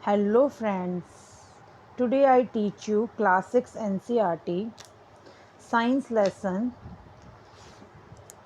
Hello friends, today I teach you class 6 NCERT science lesson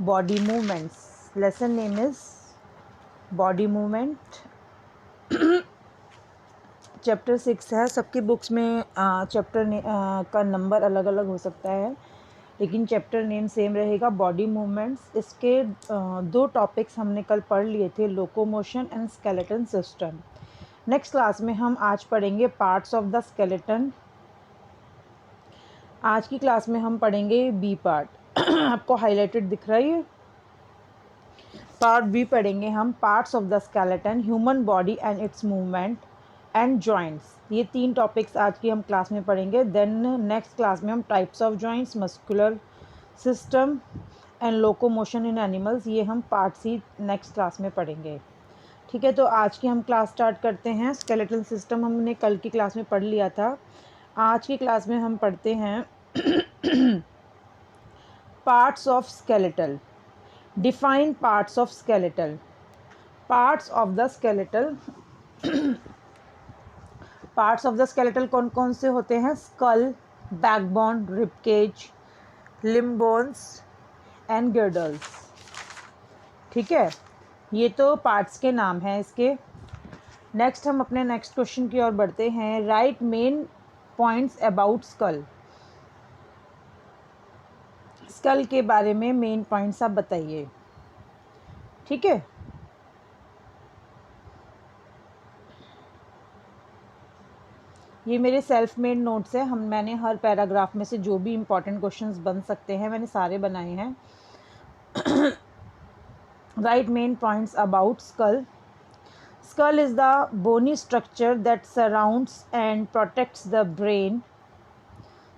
body movements. Lesson name is body movement. Chapter 6 है। सबकी books में chapter का number अलग अलग हो सकता है, लेकिन चैप्टर नेम सेम रहेगा, बॉडी मूवमेंट्स। इसके दो टॉपिक्स हमने कल पढ़ लिए थे, locomotion and skeleton system. Next class में हम आज पढ़ेंगे पार्ट्स ऑफ द स्केलेटन। आज की क्लास में हम पढ़ेंगे बी पार्ट। आपको हाईलाइटेड दिख रहा है, पार्ट बी पढ़ेंगे हम, parts of the skeleton, human body and it's movement and joints. ये तीन टॉपिक्स आज की हम क्लास में पढ़ेंगे। देन नेक्स्ट क्लास में हम types of joints, muscular system and locomotion in animals, ये हम पार्ट सी नेक्स्ट क्लास में पढ़ेंगे। ठीक है, तो आज की हम क्लास स्टार्ट करते हैं। स्केलेटल सिस्टम हमने कल की क्लास में पढ़ लिया था। आज की क्लास में हम पढ़ते हैं parts of skeletal. Define parts of skeletal. Parts of the skeletal, parts of the skeletal कौन कौन से होते हैं? Skull, backbone, rib cage, limb bones and girdles. ठीक है, ये तो पार्ट्स के नाम हैं इसके। नेक्स्ट हम अपने नेक्स्ट क्वेश्चन की ओर बढ़ते हैं। Write main points about skull. Skull के बारे में मेन पॉइंट्स आप बताइए। ठीक है, ये मेरे सेल्फ मेड नोट्स हैं। मैंने हर पैराग्राफ में से जो भी इंपॉर्टेंट क्वेश्चंस बन सकते हैं मैंने सारे बनाए हैं। Write main points about skull. Skull is the bony structure that surrounds and protects the brain.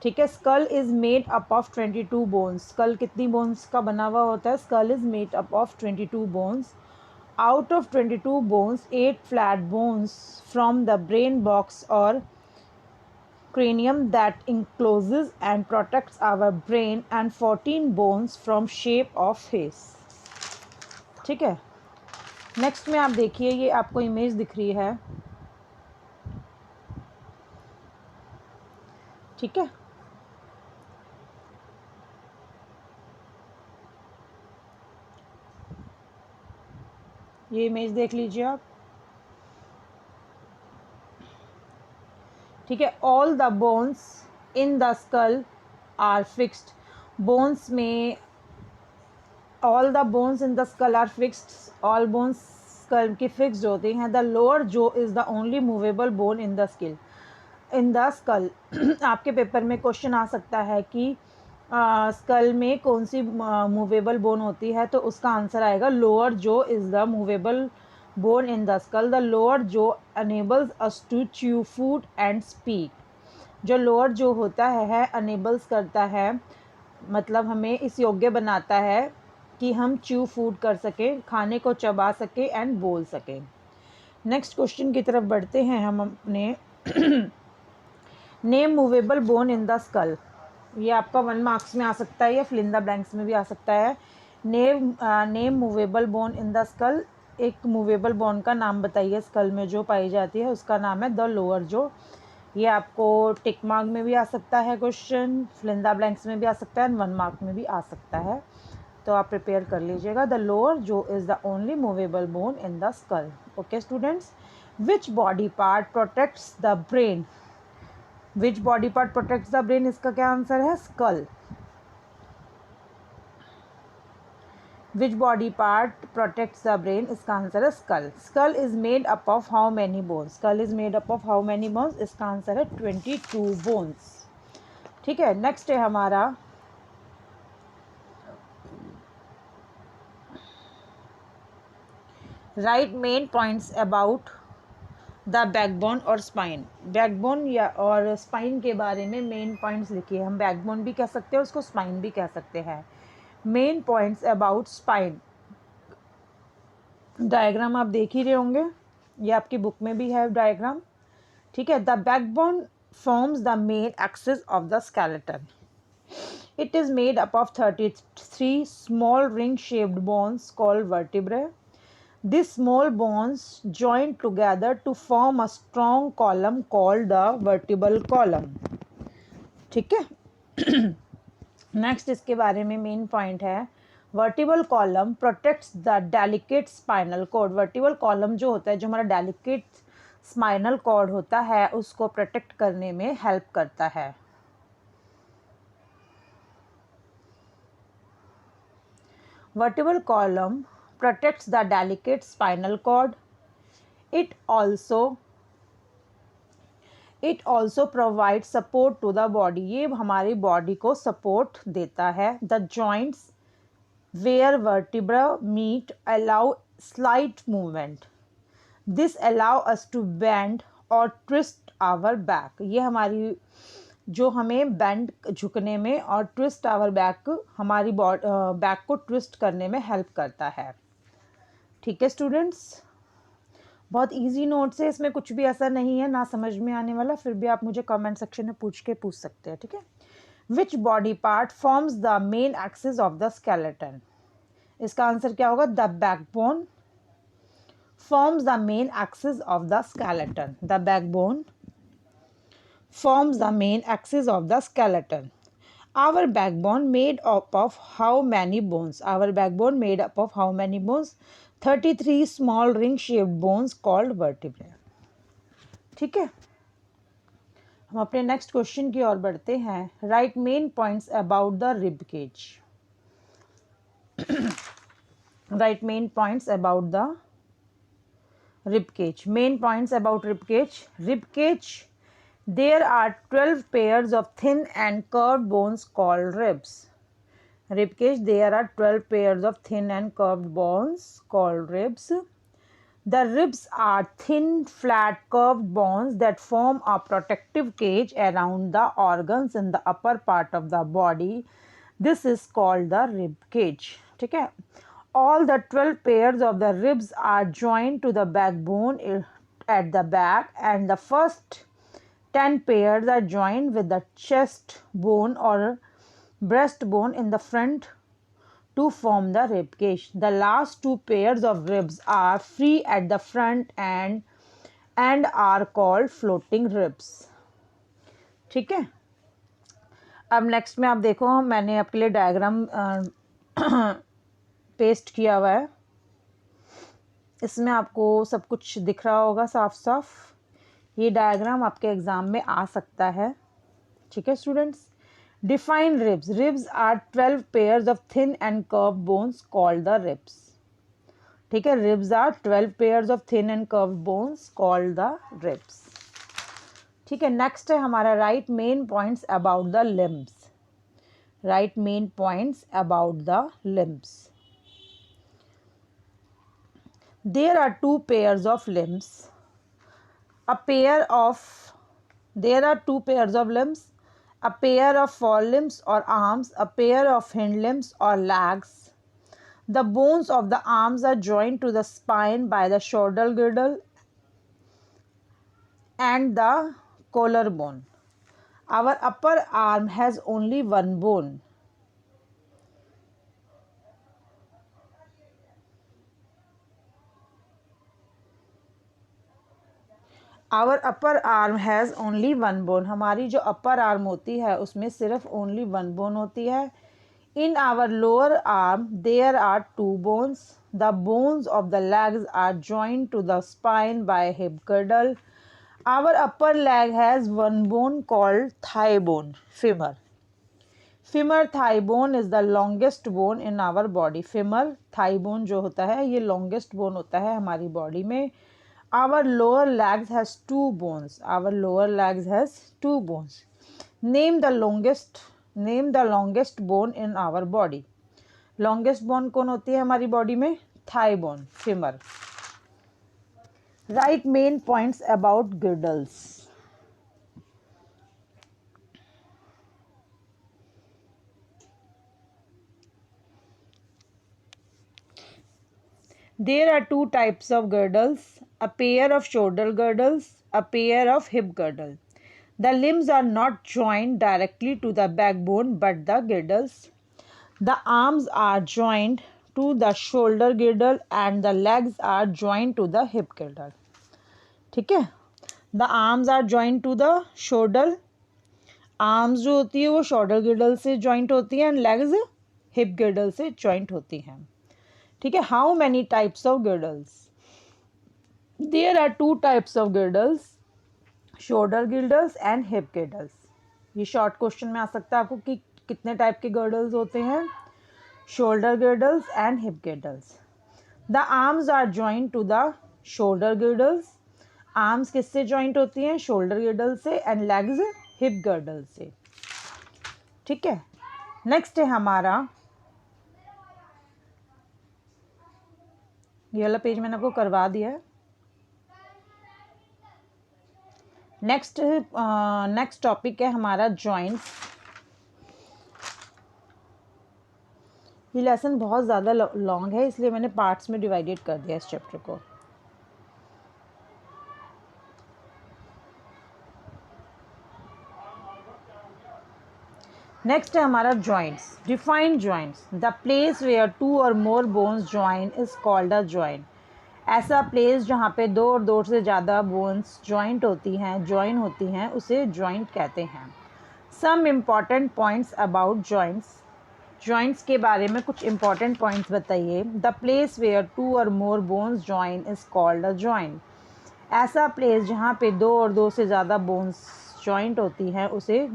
ठीक है, skull is made up of 22 bones. Skull कितनी बोन्स का बना हुआ होता है? Skull is made up of 22 bones. Out of 22 bones 8 flat bones from the brain box और cranium that encloses and protects our brain and 14 bones from shape of face। ठीक है, next में आप देखिए, ये आपको इमेज दिख रही है। ठीक है, ये इमेज देख लीजिए आप। ठीक है, all the bones in the skull are fixed. Bones में all the bones in the skull are fixed. All bones skull की फिक्स्ड होती हैं। द लोअर जो is the only movable bone in the skill in the skull. आपके paper में question आ सकता है कि स्कल में कौन सी मूवेबल बोन होती है, तो उसका आंसर आएगा लोअर जो is the movable bone in the skull. The lower jaw enables us to chew food and speak. जो लोअर जो होता है अनेबल्स करता है, मतलब हमें इस योग्य बनाता है कि हम च्यू फूड कर सकें, खाने को चबा सकें एंड बोल सकें। नेक्स्ट क्वेश्चन की तरफ बढ़ते हैं हम अपने। Name movable bone in the school. ये आपका 1 मार्क्स में आ सकता है या फिल इन द ब्लैंक्स में भी आ सकता है। Name movable bone in the school. एक मूवेबल बोन का नाम बताइए स्कल में जो पाई जाती है, उसका नाम है द लोअर जो। ये आपको टिक मार्क में भी आ सकता है question, fill in the blanks में भी आ सकता है, 1 मार्क में भी आ सकता है, तो आप प्रिपेयर कर लीजिएगा। द लोअर जो is the only movable bone in the skull. Okay students, which body part protects the brain. Which body part protects the brain, इसका क्या आंसर है? Skull. Which body part protects the brain, इसका answer है skull. Skull is made up of how many bones. Skull is made up of how many bones, इसका answer है 22 bones. ठीक है, next है हमारा write main points about the backbone और spine. Backbone या और स्पाइन के बारे में मेन पॉइंट्स लिखिए। हम बैकबोन भी कह सकते हैं, उसको स्पाइन भी कह सकते हैं। Main points about spine. Diagram आप देख ही रहे होंगे, ये आपकी बुक में भी है डायग्राम। ठीक है, the backbone forms the main axis of the skeleton. It is made up of 33 small ring shaped bones called vertebrae. These small bones join together to form a strong column called the vertebral column. ठीक है. Next इसके बारे में main point है, vertebral column protects the delicate spinal cord. Vertebral column जो होता है, जो हमारा डेलिकेट स्पाइनल कॉर्ड होता है, उसको प्रोटेक्ट करने में हेल्प करता है. Vertebral column protects the delicate spinal cord. It also provides support to the body. ये हमारी बॉडी को सपोर्ट देता है. The joints where vertebra meet allow slight movement. This allow us to bend or twist our back. ये हमारी जो हमें bend झुकने में और ट्विस्ट आवर बैक, हमारी बैक को ट्विस्ट करने में हेल्प करता है. ठीक है स्टूडेंट्स, बहुत इजी नोट्स है, इसमें कुछ भी ऐसा नहीं है ना समझ में आने वाला. फिर भी आप मुझे कमेंट सेक्शन में पूछ सकते हैं. ठीक है. विच body part forms the main axis of the skeleton. इसका आंसर क्या होगा? The backbone forms the main axis of the skeleton. The backbone forms the main axis of the skeleton. Our backbone made up of how many bones? Our backbone made up of how many bones? 33 small ring-shaped bones called vertebrae. ठीक है. हम अपने next question की ओर बढ़ते हैं. Write main points about the rib cage. Write main points about the rib cage. Main points about rib cage. Rib cage, there are 12 pairs of thin and curved bones called ribs. Rib cage, there are 12 pairs of thin and curved bones called ribs. The ribs are thin, flat, curved bones that form a protective cage around the organs in the upper part of the body. This is called the rib cage. ठीक है. All the 12 pairs of the ribs are joined to the backbone at the back, and the first 10 pairs are joined with the chest bone or breastbone in the front to form the rib cage. The last 2 pairs of ribs are free at the front and are called floating ribs. ठीक है. अब next में आप देखो, मैंने आपके लिए diagram paste किया हुआ है. इसमें आपको सब कुछ दिख रहा होगा साफ साफ. ये डायग्राम आपके एग्ज़ाम में आ सकता है. ठीक है students. Define ribs. Ribs are 12 pairs of thin and curve bones called the ribs. ठीक है. Ribs are 12 pairs of thin and curve bones called the ribs. ठीक है. नेक्स्ट है हमारा write main points about the limbs. Write main points about the limbs. There are 2 pairs of limbs. There are 2 pairs of limbs. A pair of forelimbs or arms, a pair of hind limbs or legs. The bones of the arms are joined to the spine by the shoulder girdle and the collarbone. Our upper arm has only one bone. Our upper arm has only one bone. हमारी जो upper arm होती है उसमें सिर्फ only one bone होती है. In our lower arm there are 2 bones. The bones of the legs are joined to the spine by hip girdle. Our upper leg has one bone called thigh bone, femur. Femur thigh bone is the longest bone in our body. Femur thigh bone जो होता है ये longest bone होता है हमारी body में. Our lower legs has 2 bones. Our lower legs has 2 bones. Name the longest bone in our body. Longest bone कौन होती है हमारी बॉडी में? Thigh bone, femur. Write main points about girdles. There are 2 types of girdles, a pair of shoulder girdles, a pair of hip girdle. The limbs are not joined directly to the backbone but the girdles. The arms are joined to the shoulder girdle and the legs are joined to the hip girdle. ठीक है, the arms are joined to the shoulder. Arms जो होती है वो shoulder गिर्डल से joint होती है and legs hip गिर्डल से जॉइंट होती हैं. ठीक है. How many types of girdles? There are 2 types of girdles, shoulder girdles and hip girdles. ये शॉर्ट क्वेश्चन में आ सकता है आपको कि कितने टाइप के गिर्डल्स होते हैं. Shoulder girdles and hip girdles. The arms are joint to the shoulder girdles. Arms किससे जॉइंट होती हैं? शोल्डर गिर्डल से एंड लेग्स हिप गिर्डल से. ठीक है. नेक्स्ट है हमारा, ये वाला पेज मैंने आपको करवा दिया है. नेक्स्ट टॉपिक है हमारा जॉइंट्स. ये लेसन बहुत ज़्यादा लॉन्ग है इसलिए मैंने पार्ट्स में डिवाइडेड कर दिया इस चैप्टर को. नेक्स्ट है हमारा joints. Define joints. The place where 2 or more bones join is called a joint. ऐसा प्लेस जहाँ पे 2 और 2 से ज़्यादा बोन्स जॉइंट होती हैं, जॉइन होती हैं, उसे जॉइंट कहते हैं. Some important points about joints. Joints के बारे में कुछ इंपॉर्टेंट पॉइंट्स बताइए. The place where 2 or more bones join is called a joint. ऐसा प्लेस जहाँ पे 2 और 2 से ज़्यादा बोन्स जॉइंट होती हैं, उसे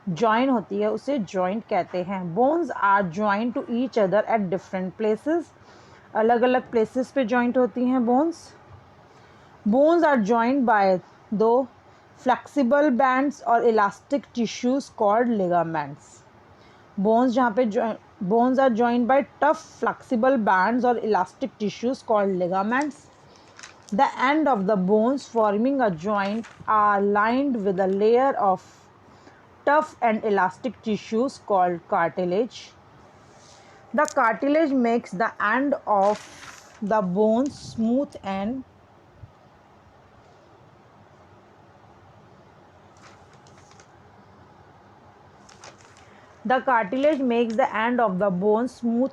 जॉइन होती है, उसे जॉइंट कहते हैं. Bones are joint to each other at different places. अलग अलग प्लेसेस पे जॉइंट होती हैं bones. Bones are joint by दो फ्लेक्सिबल बैंड्स और elastic tissues called ligaments. Bones जहाँ पे bones are joint by tough flexible bands और elastic tissues called ligaments. The end of the bones forming a joint are lined with a layer of tough and elastic tissues called cartilage. The cartilage makes the end of the bones smooth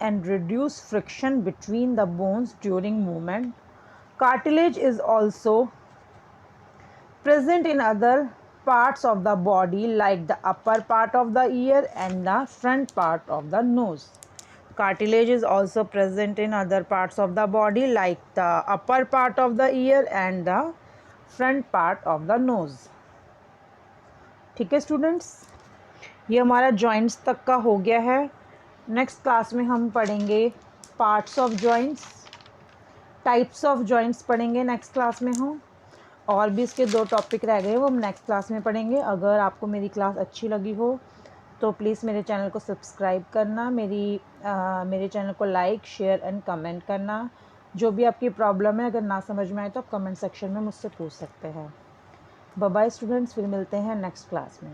and reduce friction between the bones during movement. Cartilage is also present in other parts of the body like the upper part of the ear and the front part of the nose. Cartilage is also present in other parts of the body like the upper part of the ear and the front part of the nose. ठीक है students, ये हमारा joints तक का हो गया है. Next class में हम पढ़ेंगे parts of joints, types of joints पढ़ेंगे नेक्स्ट क्लास में हम. और भी इसके 2 टॉपिक रह गए वो हम नेक्स्ट क्लास में पढ़ेंगे. अगर आपको मेरी क्लास अच्छी लगी हो तो प्लीज़ मेरे चैनल को सब्सक्राइब करना, मेरे चैनल को लाइक, शेयर एंड कमेंट करना. जो भी आपकी प्रॉब्लम है अगर ना समझ में आए तो आप कमेंट सेक्शन में मुझसे पूछ सकते हैं. बाय बाय स्टूडेंट्स, फिर मिलते हैं नेक्स्ट क्लास में.